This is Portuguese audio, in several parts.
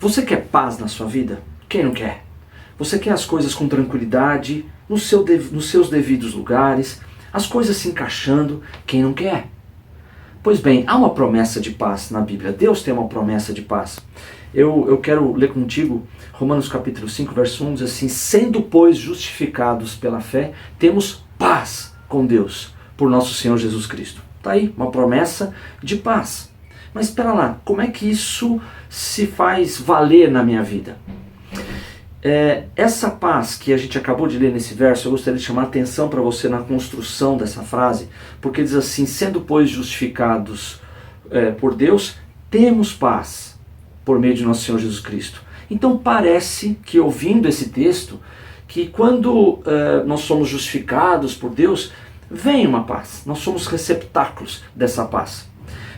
Você quer paz na sua vida? Quem não quer? Você quer as coisas com tranquilidade, nos seus devidos lugares, as coisas se encaixando? Quem não quer? Pois bem, há uma promessa de paz na Bíblia. Deus tem uma promessa de paz. Eu quero ler contigo Romanos capítulo 5, verso 1, diz assim: sendo, pois, justificados pela fé, temos paz com Deus, por nosso Senhor Jesus Cristo. Está aí, uma promessa de paz. Mas espera lá, como é que isso se faz valer na minha vida? Essa paz que a gente acabou de ler nesse verso, eu gostaria de chamar a atenção para você na construção dessa frase, porque diz assim: sendo, pois, justificados por Deus, temos paz por meio de nosso Senhor Jesus Cristo. Então parece que, ouvindo esse texto, que quando nós somos justificados por Deus, vem uma paz, nós somos receptáculos dessa paz.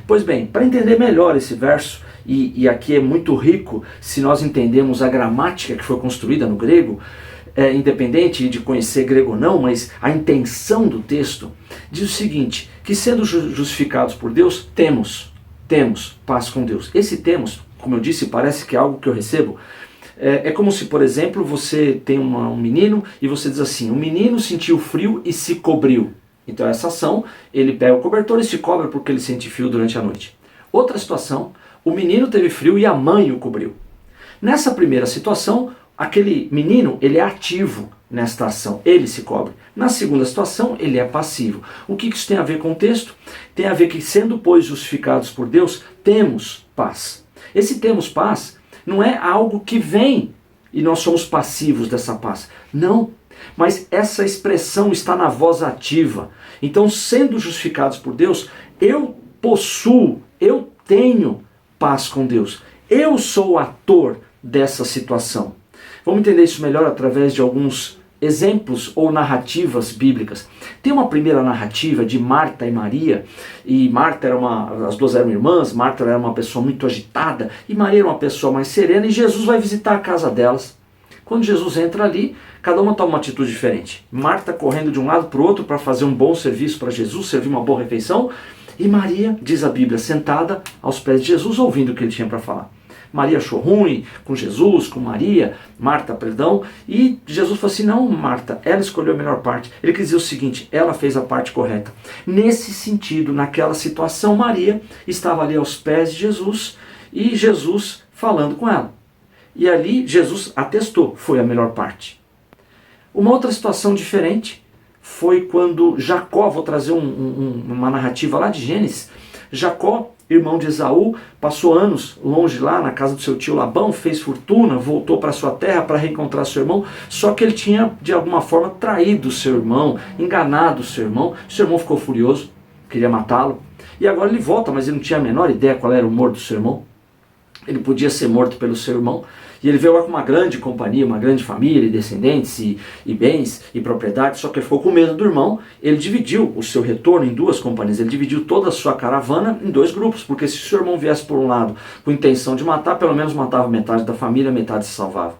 Pois bem, para entender melhor esse verso, e aqui é muito rico se nós entendemos a gramática que foi construída no grego, independente de conhecer grego ou não, mas a intenção do texto diz o seguinte: que sendo justificados por Deus, temos paz com Deus. Esse temos, como eu disse, parece que é algo que eu recebo. É como se, por exemplo, você tem um menino e você diz assim: o menino sentiu frio e se cobriu. Então essa ação, ele pega o cobertor e se cobre porque ele sente frio durante a noite. Outra situação, o menino teve frio e a mãe o cobriu. Nessa primeira situação, aquele menino, ele é ativo nesta ação, ele se cobre. Na segunda situação, ele é passivo. O que isso tem a ver com o texto? Tem a ver que, sendo, pois, justificados por Deus, temos paz. Esse temos paz não é algo que vem e nós somos passivos dessa paz. Não. Mas essa expressão está na voz ativa. Então, sendo justificados por Deus, eu possuo, eu tenho paz com Deus. Eu sou o ator dessa situação. Vamos entender isso melhor através de alguns exemplos ou narrativas bíblicas. Tem uma primeira narrativa de Marta e Maria, e Marta as duas eram irmãs, Marta era uma pessoa muito agitada, e Maria era uma pessoa mais serena, e Jesus vai visitar a casa delas. Quando Jesus entra ali, cada uma toma uma atitude diferente. Marta correndo de um lado para o outro para fazer um bom serviço para Jesus, servir uma boa refeição. E Maria, diz a Bíblia, sentada aos pés de Jesus, ouvindo o que ele tinha para falar. Maria achou ruim com Jesus, com Marta, perdão. E Jesus falou assim: não, Marta, ela escolheu a melhor parte. Ele quis dizer o seguinte: ela fez a parte correta. Nesse sentido, naquela situação, Maria estava ali aos pés de Jesus e Jesus falando com ela. E ali Jesus atestou, foi a melhor parte. Uma outra situação diferente foi quando Jacó, vou trazer uma narrativa lá de Gênesis. Jacó, irmão de Esaú, passou anos longe lá na casa do seu tio Labão, fez fortuna, voltou para sua terra para reencontrar seu irmão, só que ele tinha de alguma forma traído seu irmão, enganado seu irmão ficou furioso, queria matá-lo, e agora ele volta, mas ele não tinha a menor ideia qual era o humor do seu irmão. Ele podia ser morto pelo seu irmão. E ele veio lá com uma grande companhia, uma grande família, e descendentes, e bens, e propriedades, só que ele ficou com medo do irmão. Ele dividiu o seu retorno em duas companhias, ele dividiu toda a sua caravana em dois grupos, porque se o seu irmão viesse por um lado com intenção de matar, pelo menos matava metade da família, metade se salvava.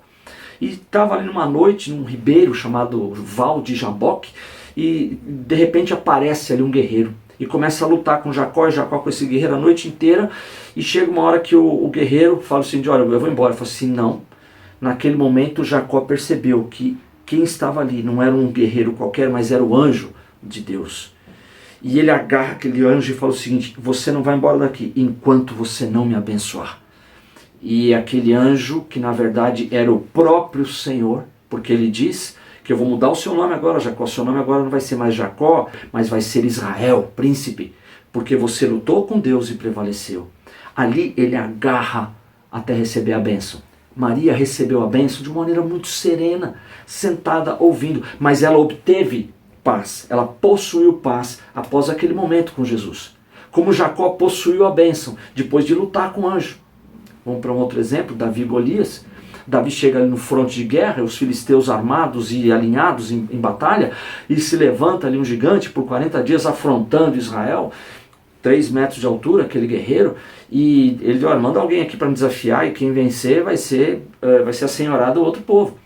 E estava ali numa noite, num ribeiro chamado Val de Jaboque, e de repente aparece ali um guerreiro. E começa a lutar com Jacó, e Jacó com esse guerreiro a noite inteira, e chega uma hora que o guerreiro fala assim: olha, eu vou embora. Ele fala assim: não. Naquele momento Jacó percebeu que quem estava ali não era um guerreiro qualquer, mas era o anjo de Deus. E ele agarra aquele anjo e fala o seguinte: você não vai embora daqui enquanto você não me abençoar. E aquele anjo, que na verdade era o próprio Senhor, porque ele diz que eu vou mudar o seu nome agora, Jacó. O seu nome agora não vai ser mais Jacó, mas vai ser Israel, príncipe, porque você lutou com Deus e prevaleceu. Ali ele agarra até receber a bênção. Maria recebeu a bênção de uma maneira muito serena, sentada ouvindo, mas ela obteve paz, ela possuiu paz após aquele momento com Jesus. Como Jacó possuiu a bênção depois de lutar com o anjo. Vamos para um outro exemplo, Davi e Golias. Davi chega ali no fronte de guerra, os filisteus armados e alinhados em batalha, e se levanta ali um gigante por 40 dias afrontando Israel, 3 metros de altura, aquele guerreiro, e ele diz: olha, manda alguém aqui para me desafiar, e quem vencer vai ser assenhorado do outro povo.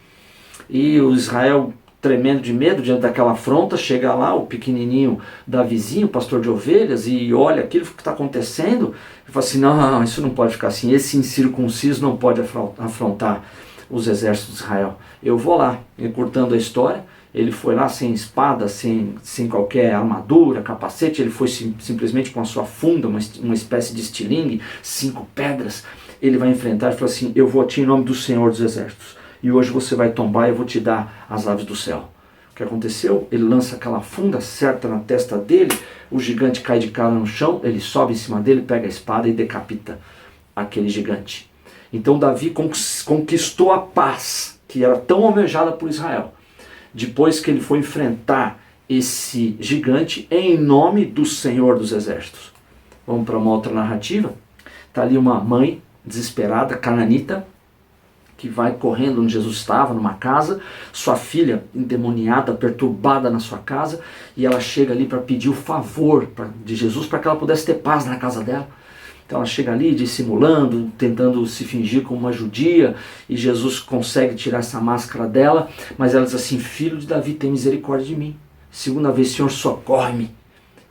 E o Israel tremendo de medo diante daquela afronta, chega lá o pequenininho Davizinho, pastor de ovelhas, e olha aquilo que está acontecendo, e fala assim, não, isso não pode ficar assim, esse incircunciso não pode afrontar os exércitos de Israel. Eu vou lá, encurtando a história, ele foi lá sem espada, sem qualquer armadura, capacete, ele foi simplesmente com a sua funda, uma espécie de estilingue, 5 pedras, ele vai enfrentar e fala assim, eu vou a ti em nome do Senhor dos Exércitos, e hoje você vai tombar e eu vou te dar as aves do céu. O que aconteceu? Ele lança aquela funda, acerta na testa dele, o gigante cai de cara no chão, ele sobe em cima dele, pega a espada e decapita aquele gigante. Então Davi conquistou a paz, que era tão almejada por Israel, depois que ele foi enfrentar esse gigante em nome do Senhor dos Exércitos. Vamos para uma outra narrativa. Está ali uma mãe desesperada, cananita, que vai correndo onde Jesus estava, numa casa, sua filha endemoniada, perturbada na sua casa, e ela chega ali para pedir o favor de Jesus para que ela pudesse ter paz na casa dela. Então ela chega ali dissimulando, tentando se fingir como uma judia, e Jesus consegue tirar essa máscara dela, mas ela diz assim, filho de Davi, tem misericórdia de mim. Segunda vez, Senhor, socorre-me.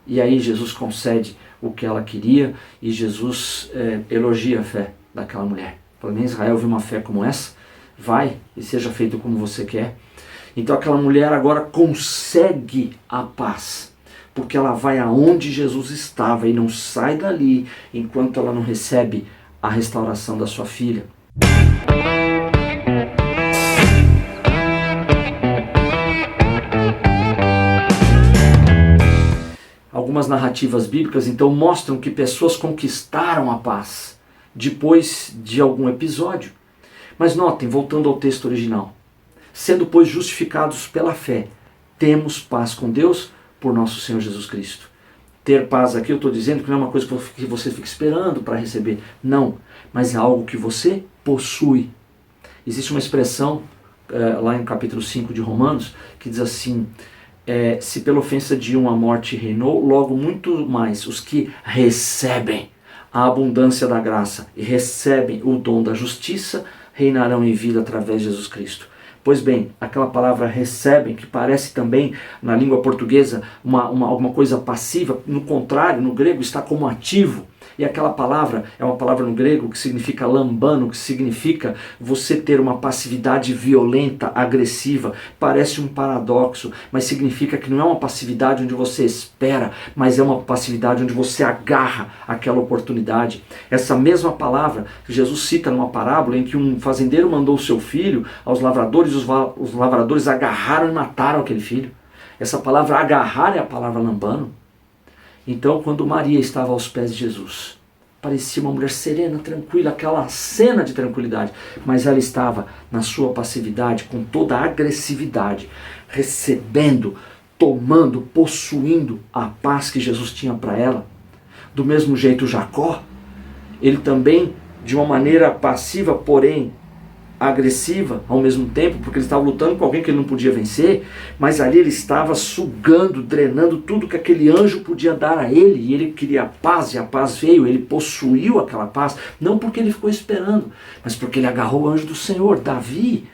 E aí Jesus concede o que ela queria, e Jesus elogia a fé daquela mulher. Fala, nem Israel viu uma fé como essa, vai e seja feito como você quer. Então aquela mulher agora consegue a paz, porque ela vai aonde Jesus estava e não sai dali enquanto ela não recebe a restauração da sua filha. Algumas narrativas bíblicas então mostram que pessoas conquistaram a paz depois de algum episódio. Mas notem, voltando ao texto original, sendo pois justificados pela fé, temos paz com Deus por nosso Senhor Jesus Cristo. Ter paz aqui eu estou dizendo que não é uma coisa que você fica esperando para receber, não, mas é algo que você possui. Existe uma expressão lá no capítulo 5 de Romanos que diz assim, se pela ofensa de um a morte reinou, logo muito mais os que recebem a abundância da graça e recebem o dom da justiça, reinarão em vida através de Jesus Cristo. Pois bem, aquela palavra recebem, que parece também na língua portuguesa alguma coisa passiva, no contrário, no grego está como ativo. E aquela palavra é uma palavra no grego que significa lambano, que significa você ter uma passividade violenta, agressiva. Parece um paradoxo, mas significa que não é uma passividade onde você espera, mas é uma passividade onde você agarra aquela oportunidade. Essa mesma palavra que Jesus cita numa parábola em que um fazendeiro mandou o seu filho aos lavradores, os lavradores agarraram e mataram aquele filho. Essa palavra agarrar é a palavra lambano. Então, quando Maria estava aos pés de Jesus, parecia uma mulher serena, tranquila, aquela cena de tranquilidade, mas ela estava na sua passividade, com toda a agressividade, recebendo, tomando, possuindo a paz que Jesus tinha para ela. Do mesmo jeito, Jacó, ele também, de uma maneira passiva, porém agressiva ao mesmo tempo, porque ele estava lutando com alguém que ele não podia vencer, mas ali ele estava sugando, drenando tudo que aquele anjo podia dar a ele, e ele queria a paz, e a paz veio, ele possuiu aquela paz, não porque ele ficou esperando, mas porque ele agarrou o anjo do Senhor. Davi,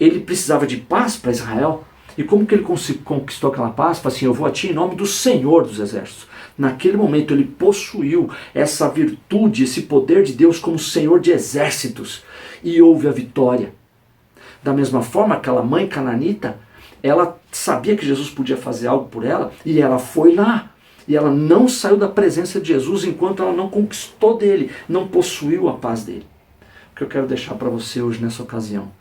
ele precisava de paz para Israel, e como que ele conquistou aquela paz? Falou assim, eu vou a ti em nome do Senhor dos Exércitos. Naquele momento ele possuiu essa virtude, esse poder de Deus como Senhor de Exércitos, e houve a vitória. Da mesma forma, aquela mãe cananita, ela sabia que Jesus podia fazer algo por ela, e ela foi lá. E ela não saiu da presença de Jesus enquanto ela não conquistou dele, não possuiu a paz dele. O que eu quero deixar para você hoje nessa ocasião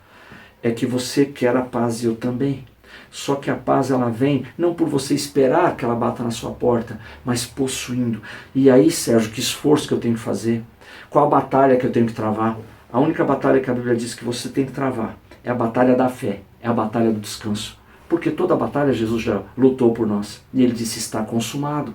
é que você quer a paz e eu também. Só que a paz ela vem não por você esperar que ela bata na sua porta, mas possuindo. E aí, Sérgio, que esforço que eu tenho que fazer? Qual a batalha que eu tenho que travar? A única batalha que a Bíblia diz que você tem que travar é a batalha da fé, é a batalha do descanso. Porque toda a batalha Jesus já lutou por nós. E ele disse, está consumado.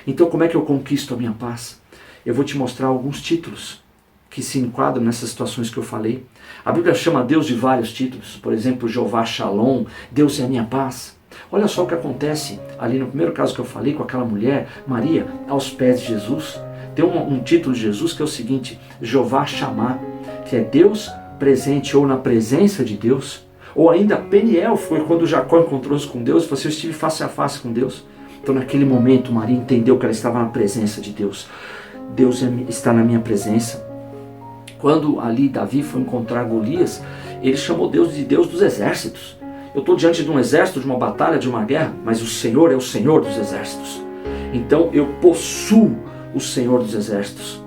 Então como é que eu conquisto a minha paz? Eu vou te mostrar alguns títulos que se enquadram nessas situações que eu falei. A Bíblia chama Deus de vários títulos. Por exemplo, Jeová Shalom, Deus é a minha paz. Olha só o que acontece ali no primeiro caso que eu falei com aquela mulher, Maria, aos pés de Jesus. Tem um título de Jesus que é o seguinte, Jeová Shammah, que é Deus presente ou na presença de Deus. Ou ainda Peniel, foi quando Jacó encontrou-se com Deus, falou assim, eu estive face a face com Deus. Então naquele momento Maria entendeu que ela estava na presença de Deus. Deus está na minha presença. Quando ali Davi foi encontrar Golias, ele chamou Deus de Deus dos exércitos. Eu estou diante de um exército, de uma batalha, de uma guerra, mas o Senhor é o Senhor dos exércitos. Então eu possuo o Senhor dos exércitos.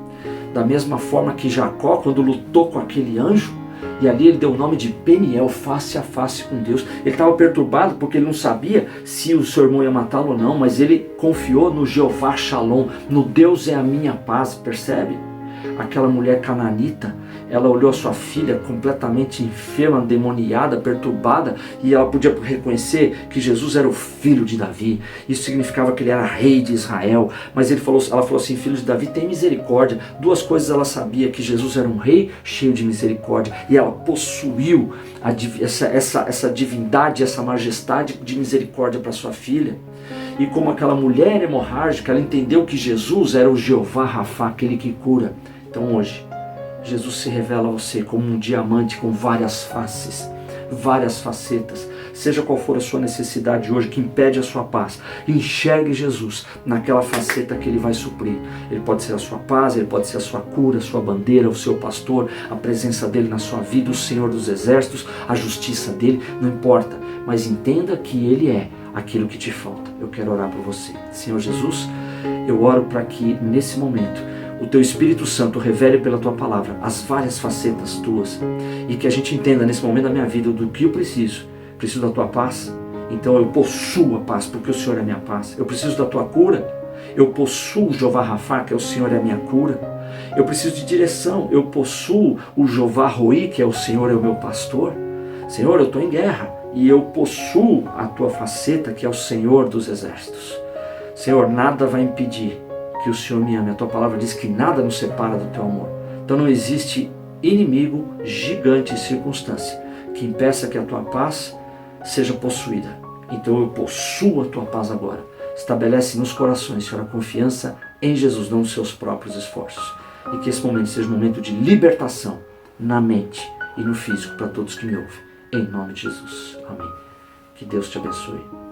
Da mesma forma que Jacó, quando lutou com aquele anjo, e ali ele deu o nome de Peniel, face a face com Deus. Ele estava perturbado porque ele não sabia se o seu irmão ia matá-lo ou não, mas ele confiou no Jeová Shalom, no Deus é a minha paz, percebe? Aquela mulher cananita, ela olhou a sua filha completamente enferma, endemoniada, perturbada, e ela podia reconhecer que Jesus era o filho de Davi. Isso significava que ele era rei de Israel. Mas ela falou assim, filho de Davi, tem misericórdia. Duas coisas ela sabia, que Jesus era um rei cheio de misericórdia, e ela possuiu essa divindade, essa majestade de misericórdia para sua filha. E como aquela mulher hemorrágica, ela entendeu que Jesus era o Jeová Rafá, aquele que cura. Então hoje, Jesus se revela a você como um diamante com várias faces, várias facetas. Seja qual for a sua necessidade hoje que impede a sua paz, enxergue Jesus naquela faceta que Ele vai suprir. Ele pode ser a sua paz, Ele pode ser a sua cura, a sua bandeira, o seu pastor, a presença dEle na sua vida, o Senhor dos exércitos, a justiça dEle, não importa. Mas entenda que Ele é aquilo que te falta. Eu quero orar por você. Senhor Jesus, eu oro para que nesse momento o Teu Espírito Santo revele pela Tua palavra as várias facetas Tuas, e que a gente entenda nesse momento da minha vida do que eu preciso. Preciso da Tua paz, então eu possuo a paz, porque o Senhor é a minha paz. Eu preciso da Tua cura, eu possuo o Jeová Rafá, que é o Senhor é a minha cura. Eu preciso de direção, eu possuo o Jeová Roi, que é o Senhor é o meu pastor. Senhor, eu estou em guerra, e eu possuo a Tua faceta, que é o Senhor dos exércitos. Senhor, nada vai impedir que o Senhor me ame. A Tua palavra diz que nada nos separa do Teu amor. Então não existe inimigo, gigante, circunstância que impeça que a Tua paz seja possuída. Então eu possuo a Tua paz agora. Estabelece nos corações, Senhor, a confiança em Jesus, não nos seus próprios esforços. E que esse momento seja um momento de libertação na mente e no físico para todos que me ouvem. Em nome de Jesus. Amém. Que Deus te abençoe.